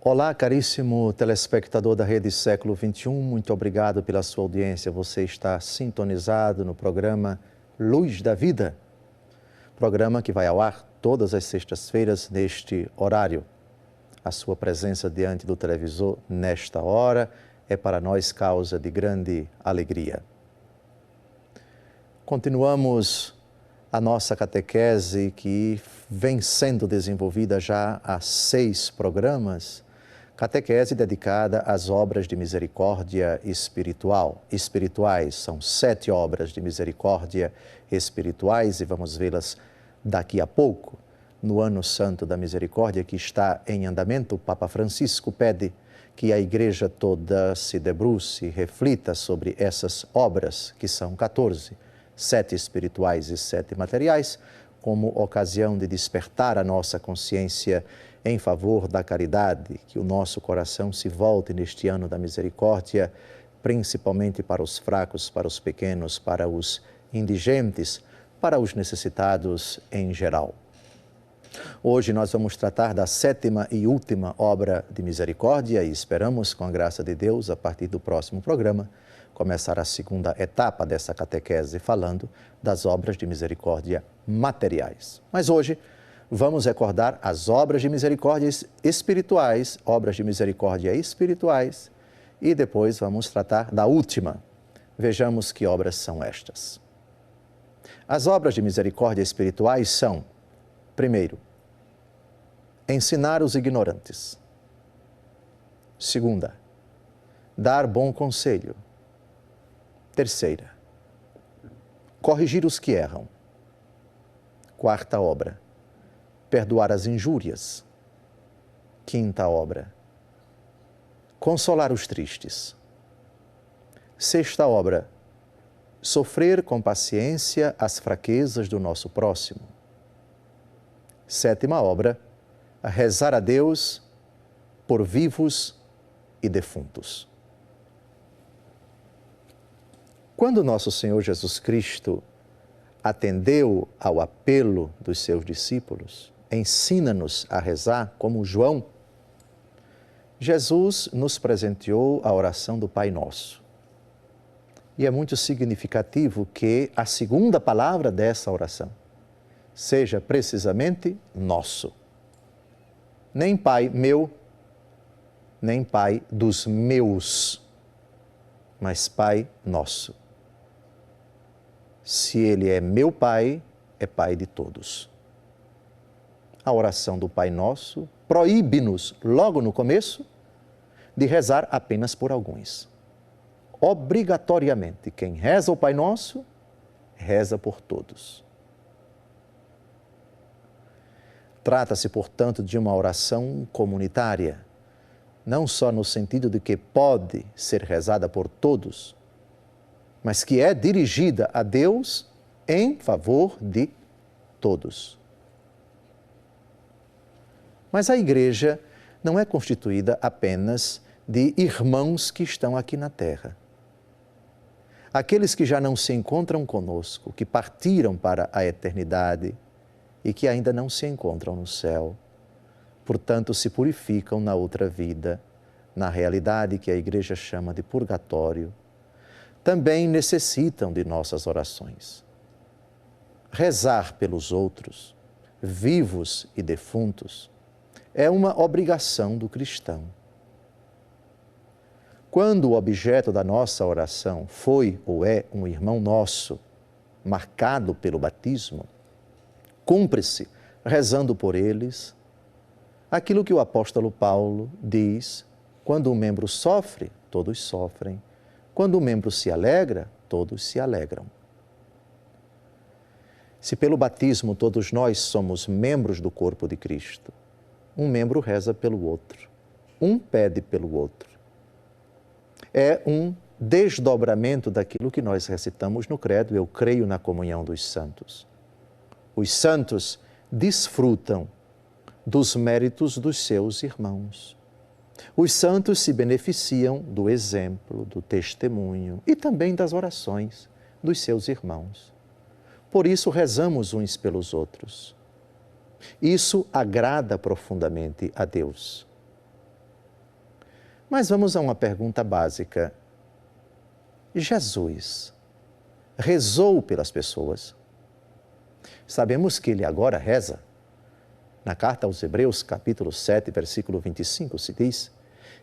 Olá, caríssimo telespectador da Rede Século XXI, muito obrigado pela sua audiência. Você está sintonizado no programa Luz da Vida, programa que vai ao ar todas as sextas-feiras neste horário. A sua presença diante do televisor nesta hora é para nós causa de grande alegria. Continuamos a nossa catequese que vem sendo desenvolvida já há 6 programas, catequese dedicada às obras de misericórdia espirituais. São 7 obras de misericórdia espirituais e vamos vê-las daqui a pouco. No Ano Santo da Misericórdia, que está em andamento, o Papa Francisco pede que a Igreja toda se debruce, reflita sobre essas obras, que são 14, 7 espirituais e 7 materiais, como ocasião de despertar a nossa consciência em favor da caridade, que o nosso coração se volte neste ano da misericórdia, principalmente para os fracos, para os pequenos, para os indigentes, para os necessitados em geral. Hoje nós vamos tratar da 7ª e última obra de misericórdia e esperamos, com a graça de Deus, a partir do próximo programa, começar a segunda etapa dessa catequese, falando das obras de misericórdia materiais. Mas hoje vamos recordar as obras de misericórdia espirituais, e depois vamos tratar da última. Vejamos que obras são estas. As obras de misericórdia espirituais são, primeiro, ensinar os ignorantes. Segunda, dar bom conselho. Terceira, corrigir os que erram. Quarta obra, perdoar as injúrias. Quinta obra, consolar os tristes. Sexta obra, sofrer com paciência as fraquezas do nosso próximo. Sétima obra, rezar a Deus por vivos e defuntos. Quando nosso Senhor Jesus Cristo atendeu ao apelo dos seus discípulos, ensina-nos a rezar como João, Jesus nos presenteou a oração do Pai Nosso. E é muito significativo que a segunda palavra dessa oração seja precisamente nosso. Nem Pai meu, nem Pai dos meus, mas Pai nosso. Se Ele é meu Pai, é Pai de todos. A oração do Pai Nosso proíbe-nos, logo no começo, de rezar apenas por alguns. Obrigatoriamente, quem reza o Pai Nosso, reza por todos. Trata-se, portanto, de uma oração comunitária, não só no sentido de que pode ser rezada por todos, mas que é dirigida a Deus em favor de todos. Mas a Igreja não é constituída apenas de irmãos que estão aqui na Terra. Aqueles que já não se encontram conosco, que partiram para a eternidade e que ainda não se encontram no céu, portanto se purificam na outra vida, na realidade que a Igreja chama de purgatório, também necessitam de nossas orações. Rezar pelos outros, vivos e defuntos, é uma obrigação do cristão. Quando o objeto da nossa oração foi ou é um irmão nosso, marcado pelo batismo, cumpre-se, rezando por eles, aquilo que o apóstolo Paulo diz: quando um membro sofre, todos sofrem. Quando um membro se alegra, todos se alegram. Se pelo batismo todos nós somos membros do corpo de Cristo, um membro reza pelo outro, um pede pelo outro. É um desdobramento daquilo que nós recitamos no credo: eu creio na comunhão dos santos. Os santos desfrutam dos méritos dos seus irmãos. Os santos se beneficiam do exemplo, do testemunho e também das orações dos seus irmãos. Por isso rezamos uns pelos outros. Isso agrada profundamente a Deus. Mas vamos a uma pergunta básica. Jesus rezou pelas pessoas? Sabemos que ele agora reza. Na carta aos Hebreus, capítulo 7, versículo 25, se diz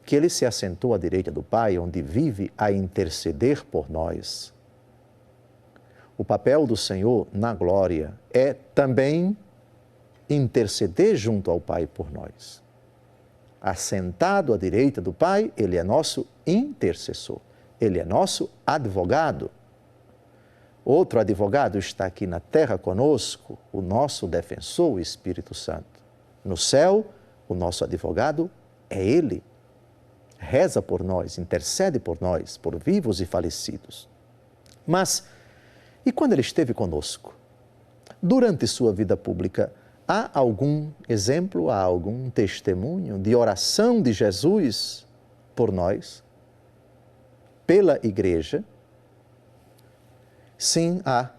que ele se assentou à direita do Pai, onde vive a interceder por nós. O papel do Senhor na glória é também interceder junto ao Pai por nós. Assentado à direita do Pai, ele é nosso intercessor, ele é nosso advogado. Outro advogado está aqui na terra conosco, o nosso defensor, o Espírito Santo. No céu, o nosso advogado é ele. Reza por nós, intercede por nós, por vivos e falecidos. Mas, e quando ele esteve conosco? Durante sua vida pública, há algum exemplo, há algum testemunho de oração de Jesus por nós, pela igreja? Sim, há,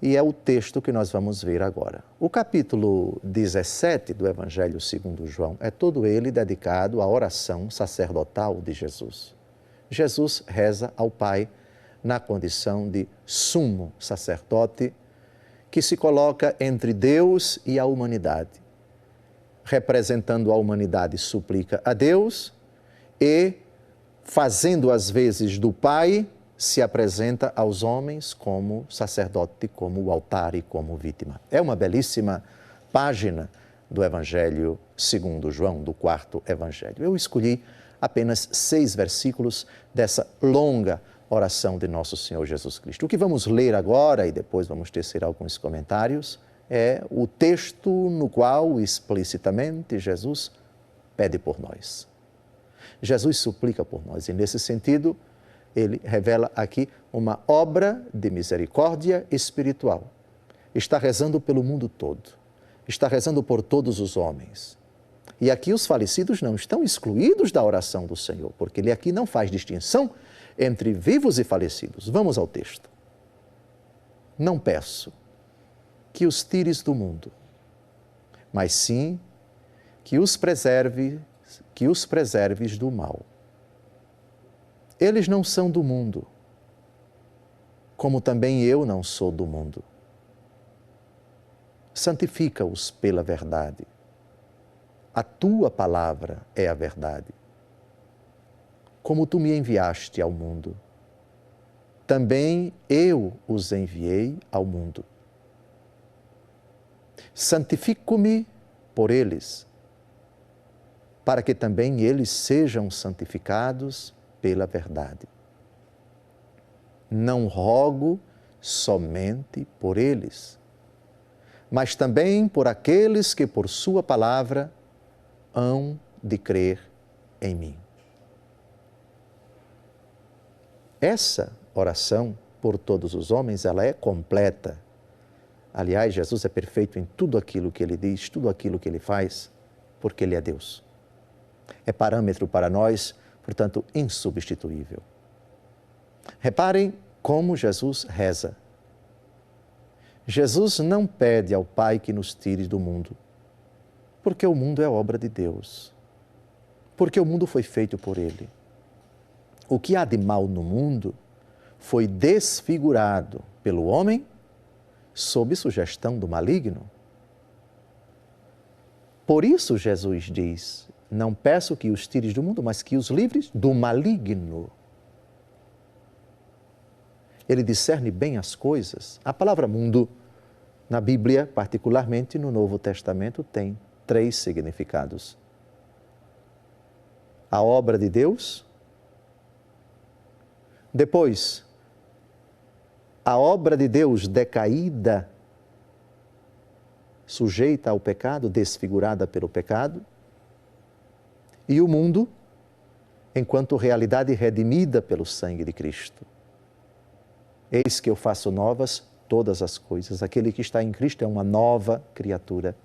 e é o texto que nós vamos ver agora. O capítulo 17 do Evangelho segundo João é todo ele dedicado à oração sacerdotal de Jesus. Jesus reza ao Pai na condição de sumo sacerdote que se coloca entre Deus e a humanidade. Representando a humanidade, suplica a Deus e, fazendo as vezes do Pai, se apresenta aos homens como sacerdote, como altar e como vítima. É uma belíssima página do Evangelho segundo João, do quarto Evangelho. Eu escolhi apenas 6 versículos dessa longa oração de nosso Senhor Jesus Cristo. O que vamos ler agora, e depois vamos tecer alguns comentários, é o texto no qual explicitamente Jesus pede por nós. Jesus suplica por nós e, nesse sentido, ele revela aqui uma obra de misericórdia espiritual. Está rezando pelo mundo todo, está rezando por todos os homens. E aqui os falecidos não estão excluídos da oração do Senhor, porque ele aqui não faz distinção entre vivos e falecidos. Vamos ao texto. Não peço que os tires do mundo, mas sim que os preserves do mal. Eles não são do mundo, como também eu não sou do mundo. Santifica-os pela verdade. A tua palavra é a verdade. Como tu me enviaste ao mundo, também eu os enviei ao mundo. Santifico-me por eles, para que também eles sejam santificados pela verdade. Não rogo somente por eles, mas também por aqueles que por sua palavra hão de crer em mim. Essa oração por todos os homens, ela é completa. Aliás, Jesus é perfeito em tudo aquilo que ele diz, tudo aquilo que ele faz, porque ele é Deus. É parâmetro para nós, portanto, insubstituível. Reparem como Jesus reza. Jesus não pede ao Pai que nos tire do mundo, porque o mundo é obra de Deus, porque o mundo foi feito por Ele. O que há de mal no mundo foi desfigurado pelo homem sob sugestão do maligno. Por isso Jesus diz: não peço que os tires do mundo, mas que os livres do maligno. Ele discerne bem as coisas. A palavra mundo, na Bíblia, particularmente no Novo Testamento, tem 3 significados. A obra de Deus. Depois, a obra de Deus decaída, sujeita ao pecado, desfigurada pelo pecado. E o mundo, enquanto realidade redimida pelo sangue de Cristo. Eis que eu faço novas todas as coisas. Aquele que está em Cristo é uma nova criatura.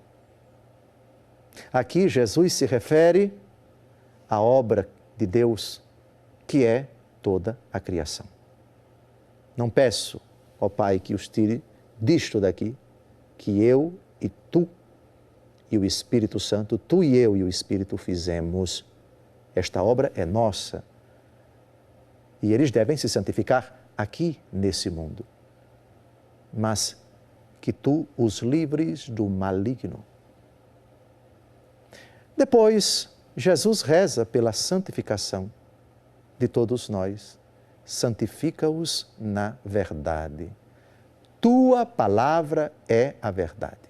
Aqui Jesus se refere à obra de Deus, que é toda a criação. Não peço, ó Pai, que os tire disto daqui, que eu e tu e o Espírito Santo, tu e eu e o Espírito fizemos Esta obra é nossa. E eles devem se santificar aqui nesse mundo. Mas que tu os livres do maligno. Depois, Jesus reza pela santificação de todos nós. Santifica-os na verdade. Tua palavra é a verdade.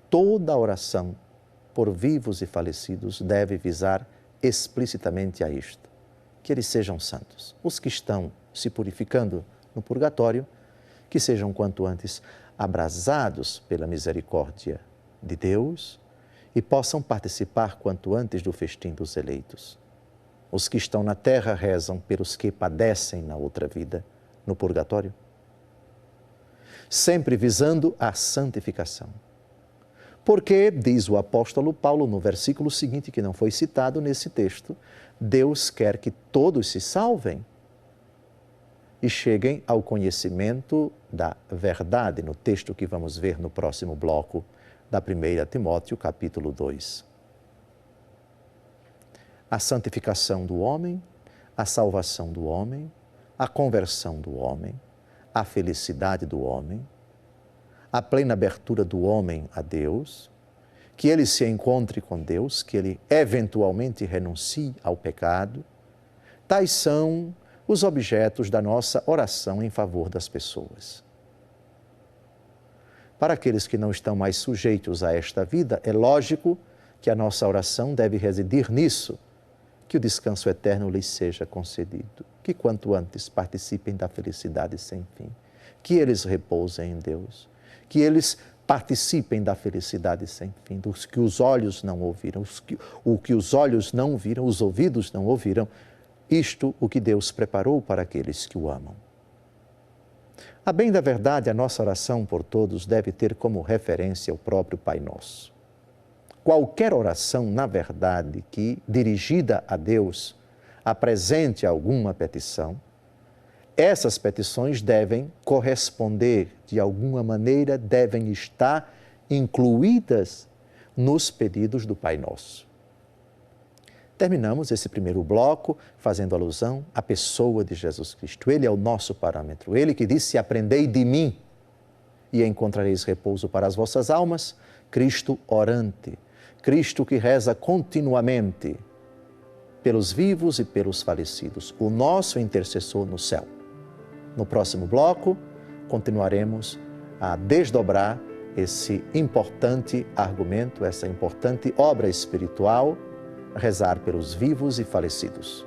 Toda oração por vivos e falecidos deve visar explicitamente a isto, que eles sejam santos. Os que estão se purificando no purgatório, que sejam quanto antes abrasados pela misericórdia de Deus e possam participar quanto antes do festim dos eleitos. Os que estão na terra rezam pelos que padecem na outra vida, no purgatório, sempre visando a santificação. Porque, diz o apóstolo Paulo no versículo seguinte, que não foi citado nesse texto, Deus quer que todos se salvem e cheguem ao conhecimento da verdade, no texto que vamos ver no próximo bloco da 1 Timóteo, capítulo 2. A santificação do homem, a salvação do homem, a conversão do homem, a felicidade do homem, a plena abertura do homem a Deus, que ele se encontre com Deus, que ele eventualmente renuncie ao pecado, tais são os objetos da nossa oração em favor das pessoas. Para aqueles que não estão mais sujeitos a esta vida, é lógico que a nossa oração deve residir nisso, que o descanso eterno lhes seja concedido, que quanto antes participem da felicidade sem fim, que eles repousem em Deus, que eles participem da felicidade sem fim, dos que os olhos não ouviram, o que os olhos não viram, os ouvidos não ouviram, isto o que Deus preparou para aqueles que o amam. A bem da verdade, a nossa oração por todos deve ter como referência o próprio Pai Nosso. Qualquer oração, na verdade, que, dirigida a Deus, apresente alguma petição, essas petições devem corresponder, de alguma maneira, devem estar incluídas nos pedidos do Pai Nosso. Terminamos esse primeiro bloco fazendo alusão à pessoa de Jesus Cristo. Ele é o nosso parâmetro. Ele que disse: aprendei de mim e encontrareis repouso para as vossas almas. Cristo orante, Cristo que reza continuamente pelos vivos e pelos falecidos, o nosso intercessor no céu. No próximo bloco, continuaremos a desdobrar esse importante argumento, essa importante obra espiritual, rezar pelos vivos e falecidos.